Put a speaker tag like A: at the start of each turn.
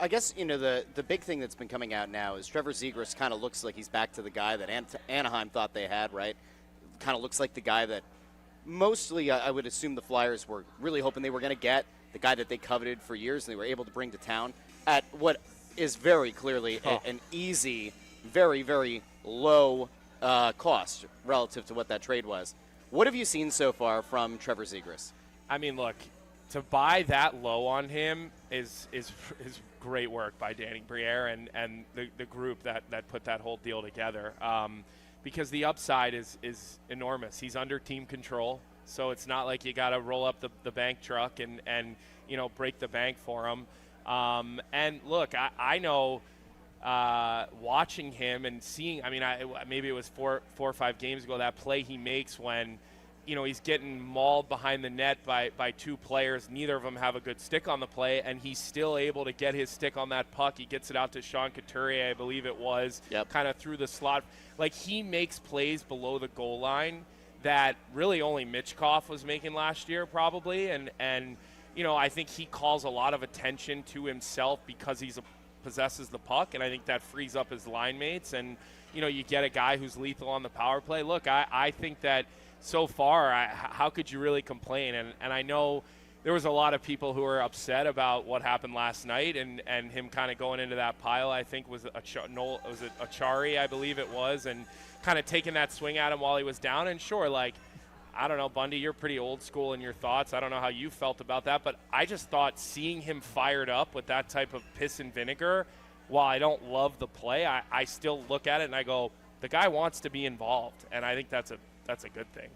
A: I guess, the big thing that's been coming out now is Trevor Zegras kind of looks like he's back to the guy that Anaheim thought they had, right? Kind of looks like the guy that mostly I would assume the Flyers were really hoping they were going to get, the guy that they coveted for years and they were able to bring to town at what is very clearly an easy, very, very low cost relative to what that trade was. What have you seen so far from Trevor Zegras?
B: I mean, look, to buy that low on him is great work by Danny Briere and the group that put that whole deal together. Because the upside is enormous. He's under team control, so it's not like you got to roll up the bank truck and break the bank for him. And look, I know watching him and seeing, maybe it was four or five games ago, that play he makes when he's getting mauled behind the net by two players. Neither of them have a good stick on the play, and he's still able to get his stick on that puck. He gets it out to Sean Couturier, I believe it was, kind of through the slot. Like, he makes plays below the goal line that really only Michkov was making last year probably. And I think he calls a lot of attention to himself because he possesses the puck, and I think that frees up his line mates. And, you get a guy who's lethal on the power play. Look, I think that so far, how could you really complain? And I know there was a lot of people who were upset about what happened last night and him kind of going into that pile. I think was Achari, I believe it was, and kind of taking that swing at him while he was down. And sure, I don't know, Bundy, you're pretty old school in your thoughts. I don't know how you felt about that, but I just thought seeing him fired up with that type of piss and vinegar, while I don't love the play, I still look at it and I go, the guy wants to be involved, and I think that's a good thing.